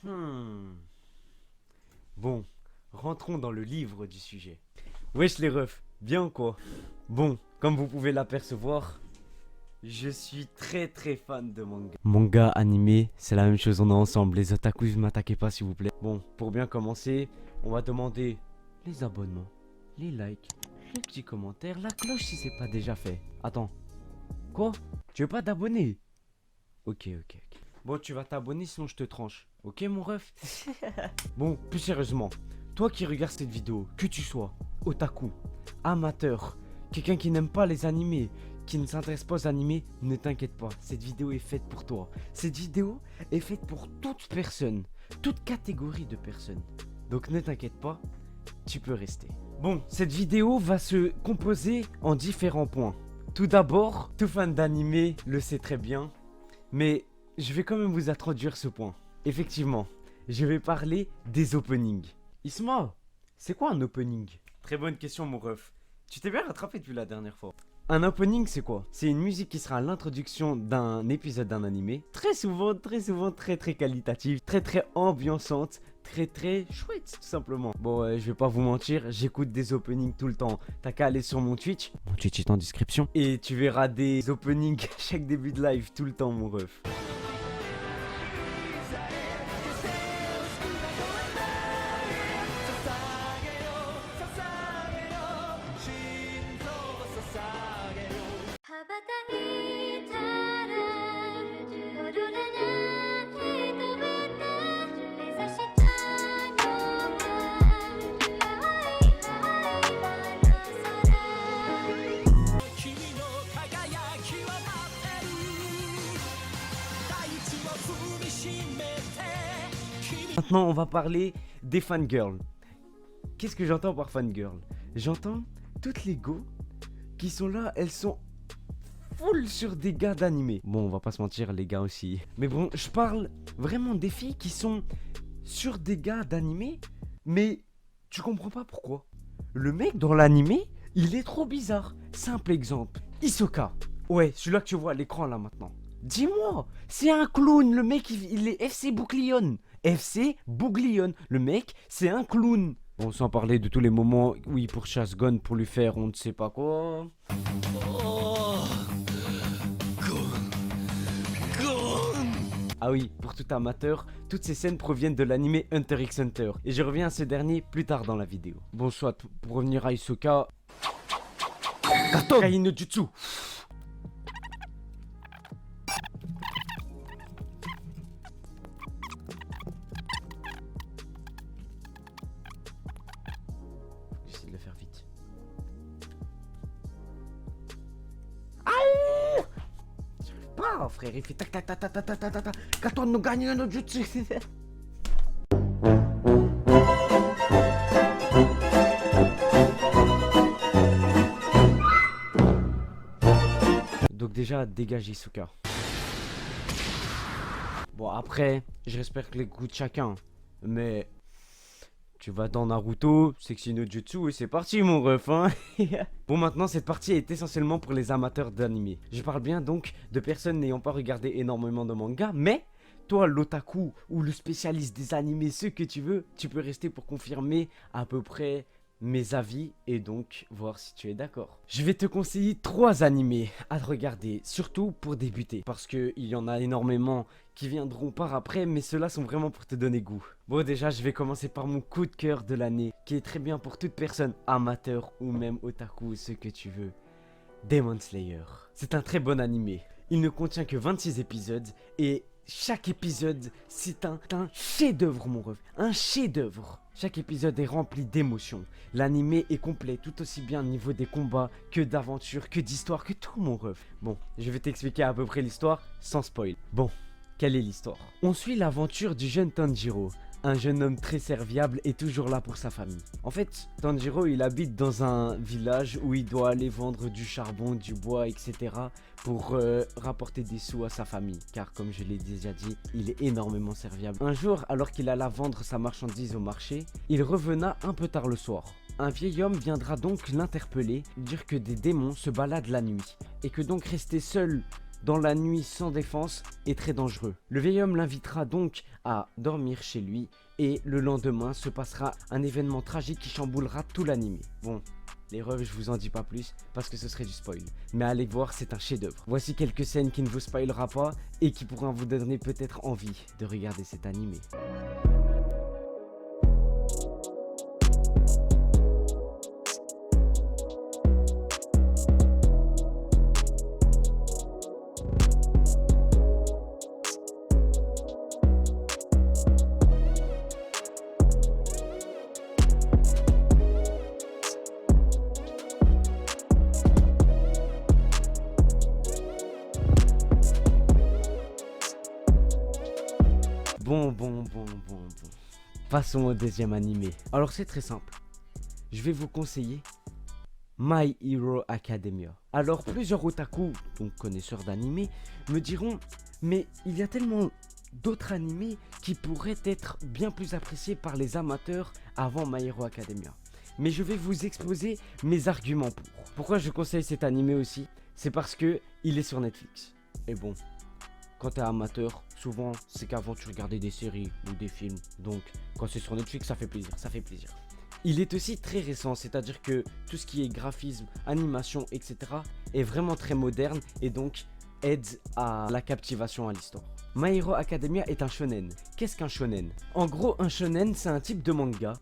Hmm. Bon, rentrons dans le livre du sujet. Wesh les refs, bien ou quoi? Bon, comme vous pouvez l'apercevoir, je suis très fan de manga. Manga, animé, c'est la même chose, on est ensemble. Les otakus, ne m'attaquez pas s'il vous plaît. Bon, pour bien commencer, on va demander les abonnements, les likes, les petits commentaires, la cloche si c'est pas déjà fait. Attends, quoi? Tu veux pas t'abonner? Ok. Bon, tu vas t'abonner sinon je te tranche. Ok mon ref? Bon, plus sérieusement, toi qui regardes cette vidéo, que tu sois otaku, amateur, quelqu'un qui n'aime pas les animés, qui ne s'intéresse pas aux animés, ne t'inquiète pas, cette vidéo est faite pour toi. Cette vidéo est faite pour toute personne, toute catégorie de personnes. Donc ne t'inquiète pas, tu peux rester. Bon, cette vidéo va se composer en différents points. Tout d'abord, tout fan d'animé le sait très bien, mais je vais quand même vous introduire ce point. Effectivement, je vais parler des openings. Isma, c'est quoi un opening? Très bonne question mon ref. Tu t'es bien rattrapé depuis la dernière fois. Un opening c'est quoi? C'est une musique qui sera à l'introduction d'un épisode d'un animé. Très souvent très qualitative, très ambiançante, très chouette tout simplement. Bon je vais pas vous mentir, j'écoute des openings tout le temps. T'as qu'à aller sur mon Twitch est en description. Et tu verras des openings chaque début de live tout le temps mon ref. Maintenant, on va parler des fangirls. Qu'est-ce que j'entends par fangirl? J'entends toutes les go qui sont là, elles sont full sur des gars d'animé. Bon, on va pas se mentir, les gars aussi. Mais bon, je parle vraiment des filles qui sont sur des gars d'animé, mais tu comprends pas pourquoi. Le mec dans l'animé, il est trop bizarre. Simple exemple, Hisoka. Ouais, celui-là que tu vois à l'écran là maintenant. Dis-moi, c'est un clown, le mec il est FC Bouglione. FC Bouglione, le mec c'est un clown. Bon, sans parler de tous les moments où il pourchasse Gon pour lui faire on ne sait pas quoi. Ah oui, pour tout amateur, toutes ces scènes proviennent de l'anime Hunter x Hunter. Et je reviens à ce dernier plus tard dans la vidéo. Bon, soit, pour revenir à Hisoka... Katon Kai no Jutsu. J'essaie de le faire vite. Aïe! J'arrive pas, frère, il fait tac tac tac tac tac tac tac tac. Katon no gagne no Jutsu. Donc déjà, dégage Hisoka. Bon après, je respecte les goûts de chacun. Mais tu vas dans Naruto, Sexy no Jutsu et c'est parti mon ref hein. Bon maintenant cette partie est essentiellement pour les amateurs d'anime. Je parle bien donc de personnes n'ayant pas regardé énormément de manga. Mais toi l'otaku ou le spécialiste des animés, ce que tu veux, tu peux rester pour confirmer à peu près mes avis et donc voir si tu es d'accord. Je vais te conseiller 3 animés à regarder, surtout pour débuter, parce qu'il y en a énormément qui viendront par après, mais ceux-là sont vraiment pour te donner goût. Bon déjà, je vais commencer par mon coup de cœur de l'année, qui est très bien pour toute personne amateur ou même otaku, ce que tu veux. Demon Slayer. C'est un très bon animé. Il ne contient que 26 épisodes et chaque épisode, c'est un chef-d'œuvre, mon ref. Un chef-d'œuvre. Chaque épisode est rempli d'émotions. L'animé est complet, tout aussi bien au niveau des combats, que d'aventures, que d'histoire, que tout, mon ref. Bon, je vais t'expliquer à peu près l'histoire, sans spoil. Bon, quelle est l'histoire? On suit l'aventure du jeune Tanjiro. Un jeune homme très serviable et toujours là pour sa famille. En fait, Tanjiro, il habite dans un village où il doit aller vendre du charbon, du bois, etc. pour rapporter des sous à sa famille. Car comme je l'ai déjà dit, il est énormément serviable. Un jour, alors qu'il alla vendre sa marchandise au marché, il revena un peu tard le soir. Un vieil homme viendra donc l'interpeller, dire que des démons se baladent la nuit. Et que donc rester seul dans la nuit sans défense est très dangereux. Le vieil homme l'invitera donc à dormir chez lui et le lendemain se passera un événement tragique qui chamboulera tout l'anime. Bon, les refs, je vous en dis pas plus parce que ce serait du spoil. Mais allez voir, c'est un chef-d'œuvre. Voici quelques scènes qui ne vous spoilera pas et qui pourront vous donner peut-être envie de regarder cet animé. Bon. Passons au deuxième animé. Alors c'est très simple. Je vais vous conseiller My Hero Academia. Alors plusieurs otaku, donc connaisseurs d'animé, me diront mais il y a tellement d'autres animés qui pourraient être bien plus appréciés par les amateurs avant My Hero Academia. Mais je vais vous exposer mes arguments pour. Pourquoi je conseille cet animé aussi? C'est parce que il est sur Netflix. Et bon, quand t'es amateur, souvent c'est qu'avant tu regardais des séries ou des films. Donc quand c'est sur Netflix, ça fait plaisir. Il est aussi très récent, c'est-à-dire que tout ce qui est graphisme, animation, etc. est vraiment très moderne et donc aide à la captivation à l'histoire. My Hero Academia est un shonen. Qu'est-ce qu'un shonen? En gros, un shonen, c'est un type de manga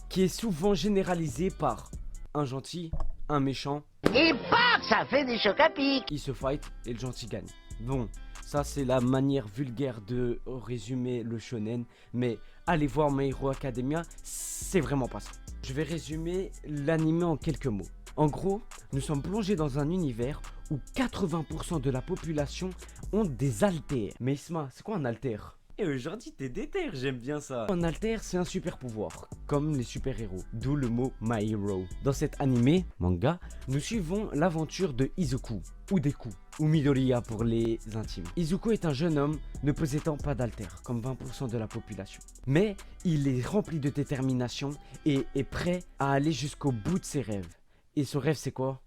qui est souvent généralisé par un gentil, un méchant. Et paf, ça fait des chocs à pic. Ils se fight et le gentil gagne. Bon, ça c'est la manière vulgaire de résumer le shonen, mais allez voir My Hero Academia, c'est vraiment pas ça. Je vais résumer l'anime en quelques mots. En gros, nous sommes plongés dans un univers où 80% de la population ont des haltères. Mais Isma, c'est quoi un haltère? Et aujourd'hui t'es déter, j'aime bien ça. Un haltère, c'est un super pouvoir, comme les super héros, d'où le mot My Hero. Dans cet animé, manga, nous suivons l'aventure de Izuku, ou Deku, ou Midoriya pour les intimes. Izuku est un jeune homme ne possédant pas d'haltère, comme 20% de la population. Mais il est rempli de détermination et est prêt à aller jusqu'au bout de ses rêves. Et son rêve c'est quoi?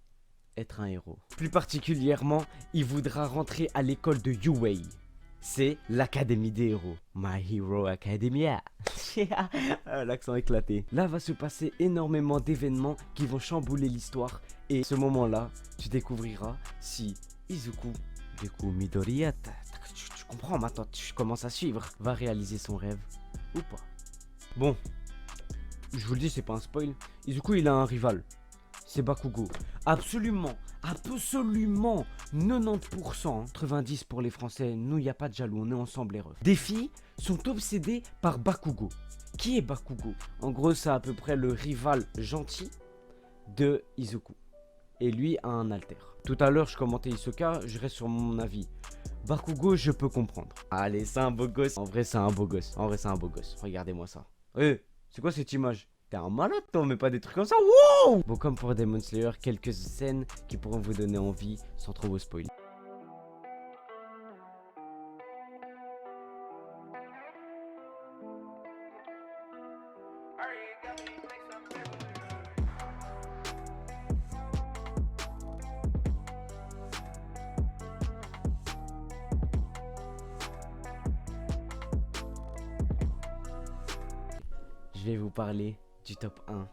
Être un héros. Plus particulièrement, il voudra rentrer à l'école de Yuwei. C'est l'académie des héros. My Hero Academia. L'accent éclaté. Là va se passer énormément d'événements qui vont chambouler l'histoire. Et à ce moment-là, tu découvriras si Izuku, Deku, Midoriya, tu comprends maintenant, tu commences à suivre, va réaliser son rêve ou pas. Bon, je vous le dis, c'est pas un spoil. Izuku, il a un rival. C'est Bakugo. Absolument 90%, 90 pour les Français, nous y a pas de jaloux, on est ensemble les refs. Des filles sont obsédées par Bakugo. Qui est Bakugo? En gros, c'est à peu près le rival gentil de Izuku. Et lui a un alter. Tout à l'heure, je commentais Hisoka, je reste sur mon avis. Bakugo, je peux comprendre. Allez, c'est un beau gosse. En vrai, c'est un beau gosse. Regardez-moi ça. C'est quoi cette image? T'es un malade toi, mais pas des trucs comme ça. Wow! Bon, comme pour Demon Slayer, quelques scènes qui pourront vous donner envie sans trop vous spoiler. Je vais vous parler du top 1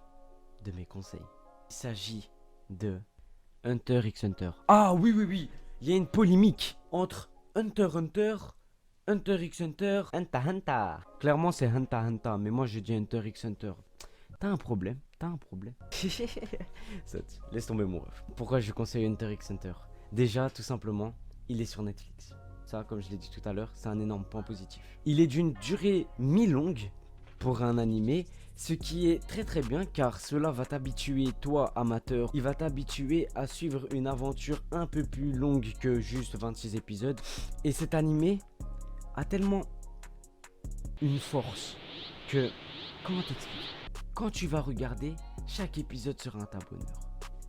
de mes conseils. Il s'agit de Hunter x Hunter. Ah oui, il y a une polémique entre Hunter x Hunter, Hunter. Clairement c'est Hunter, mais moi je dis Hunter x Hunter. T'as un problème. Laisse tomber mon ref. Pourquoi je conseille Hunter x Hunter? Déjà, tout simplement, il est sur Netflix. Ça, comme je l'ai dit tout à l'heure, c'est un énorme point positif. Il est d'une durée mi-longue pour un animé, ce qui est très bien car cela va t'habituer, toi amateur, il va t'habituer à suivre une aventure un peu plus longue que juste 26 épisodes. Et cet animé a tellement une force que, comment t'expliquer? Quand tu vas regarder, chaque épisode sera un ta bonheur.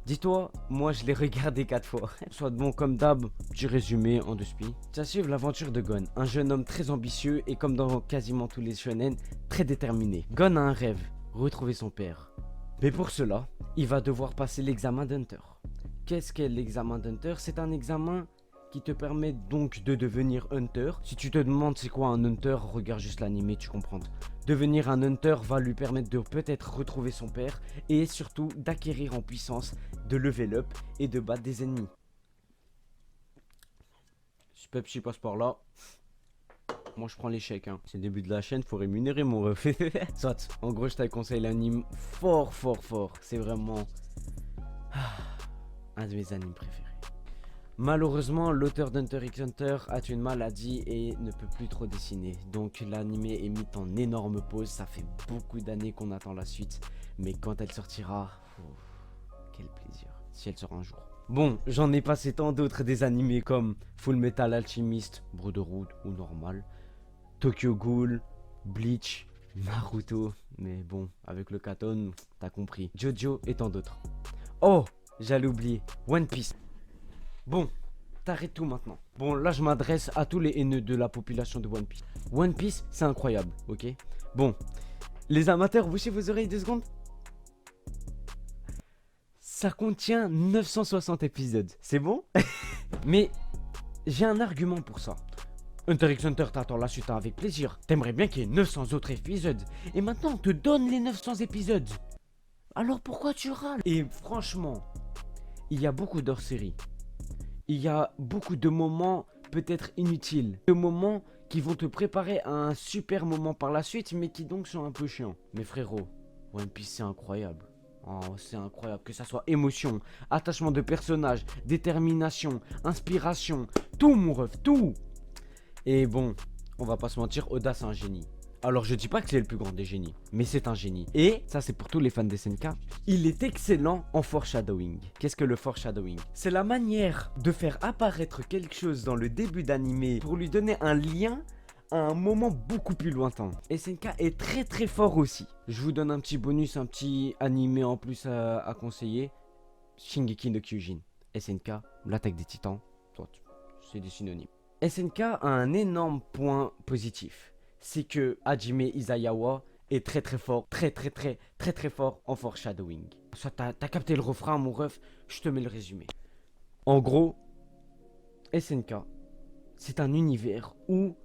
Dis-toi, moi je l'ai regardé 4 fois. Soit bon comme d'hab, petit résumé en 2 spies. Ça suit l'aventure de Gon, un jeune homme très ambitieux et comme dans quasiment tous les shonen, très déterminé. Gon a un rêve, retrouver son père. Mais pour cela, il va devoir passer l'examen d'Hunter. Qu'est-ce qu'est l'examen d'Hunter? C'est un examen qui te permet donc de devenir hunter. Si tu te demandes c'est quoi un hunter, regarde juste l'animé, tu comprends. Devenir un hunter va lui permettre de peut-être retrouver son père et surtout d'acquérir en puissance, de level up et de battre des ennemis. Si Pepsi passe par là, moi je prends l'échec. Hein. C'est le début de la chaîne, faut rémunérer mon ref. Soit, en gros je te conseille l'anime fort. C'est vraiment un de mes animes préférés. Malheureusement, l'auteur d'Hunter x Hunter a une maladie et ne peut plus trop dessiner. Donc l'animé est mis en énorme pause. Ça fait beaucoup d'années qu'on attend la suite. Mais quand elle sortira, quel plaisir. Si elle sort un jour. Bon, j'en ai passé tant d'autres des animés comme Full Metal Alchemist, Brotherhood ou normal, Tokyo Ghoul, Bleach, Naruto. Mais bon, avec le Katon, t'as compris. Jojo et tant d'autres. Oh, j'allais oublier, One Piece. Bon, t'arrêtes tout maintenant. Bon, là je m'adresse à tous les haineux de la population de One Piece. One Piece, c'est incroyable, ok? Bon, les amateurs, bouchez vos oreilles 2 secondes. Ça contient 960 épisodes, c'est bon? Mais j'ai un argument pour ça. Hunter x Hunter, t'attends la suite avec plaisir. T'aimerais bien qu'il y ait 900 autres épisodes. Et maintenant, on te donne les 900 épisodes. Alors pourquoi tu râles? Et franchement, il y a beaucoup d'hors-série. Il y a beaucoup de moments peut-être inutiles. De moments qui vont te préparer à un super moment par la suite, mais qui donc sont un peu chiants. Mais frérot, One Piece c'est incroyable. Oh, c'est incroyable. Que ça soit émotion, attachement de personnage, détermination, inspiration. Tout mon ref, tout. Et bon, on va pas se mentir, Oda c'est un génie. Alors je dis pas que c'est le plus grand des génies, mais c'est un génie. Et ça c'est pour tous les fans de SNK, il est excellent en foreshadowing. Qu'est-ce que le foreshadowing? C'est la manière de faire apparaître quelque chose dans le début d'animé pour lui donner un lien à un moment beaucoup plus lointain. SNK est très fort aussi. Je vous donne un petit bonus, un petit animé en plus à conseiller. Shingeki no Kyojin. SNK, l'attaque des titans, c'est des synonymes. SNK a un énorme point positif. C'est que Hajime Isayawa est très fort, très fort en foreshadowing. Ça, t'as capté le refrain, mon ref, je te mets le résumé. En gros, SNK, c'est un univers où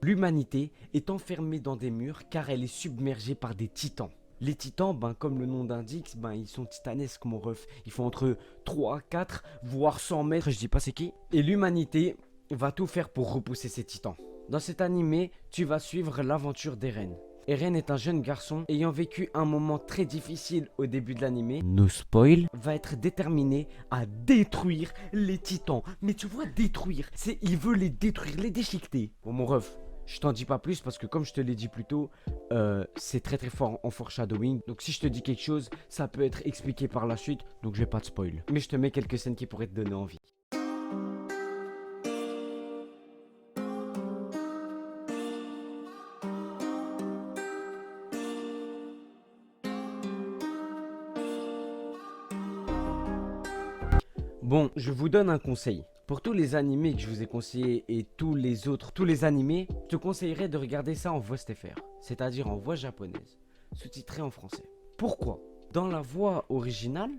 l'humanité est enfermée dans des murs car elle est submergée par des titans. Les titans, comme le nom d'indique, ils sont titanesques, mon ref. Ils font entre 3, 4, voire 100 mètres, je dis pas c'est qui. Et l'humanité va tout faire pour repousser ces titans. Dans cet animé, tu vas suivre l'aventure d'Eren. Eren est un jeune garçon ayant vécu un moment très difficile au début de l'animé. No spoil. Va être déterminé à détruire les titans. Mais tu vois, détruire, il veut les détruire, les déchiqueter. Bon mon ref, je t'en dis pas plus parce que comme je te l'ai dit plus tôt, c'est très fort en foreshadowing. Donc si je te dis quelque chose, ça peut être expliqué par la suite. Donc je vais pas te spoil. Mais je te mets quelques scènes qui pourraient te donner envie. Bon, je vous donne un conseil. Pour tous les animés que je vous ai conseillés et tous les animés, je te conseillerais de regarder ça en voix STFR, c'est-à-dire en voix japonaise, sous-titré en français. Pourquoi? Dans la voix originale,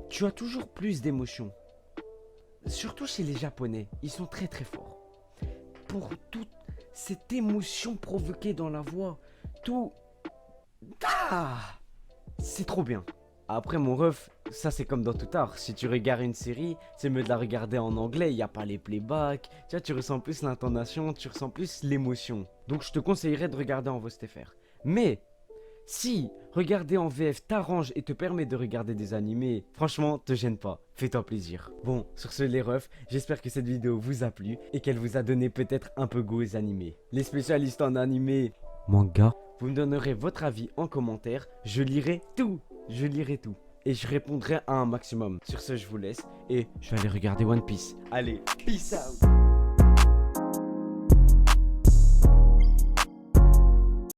tu as toujours plus d'émotions. Surtout chez les japonais, ils sont très forts. Pour toute cette émotion provoquée dans la voix, tout... c'est trop bien. Après mon ref, ça c'est comme dans tout art. Si tu regardes une série, c'est mieux de la regarder en anglais, il n'y a pas les playbacks. Tu vois, tu ressens plus l'intonation, tu ressens plus l'émotion. Donc je te conseillerais de regarder en voix STFR. Mais, si regarder en VF t'arrange et te permet de regarder des animés, franchement, te gêne pas, fais-toi plaisir. Bon, sur ce les refs, j'espère que cette vidéo vous a plu et qu'elle vous a donné peut-être un peu goût aux animés. Les spécialistes en animé, manga, vous me donnerez votre avis en commentaire, je lirai tout. Je lirai tout. Et je répondrai à un maximum. Sur ce, je vous laisse. Et je vais aller regarder One Piece. Allez, peace out.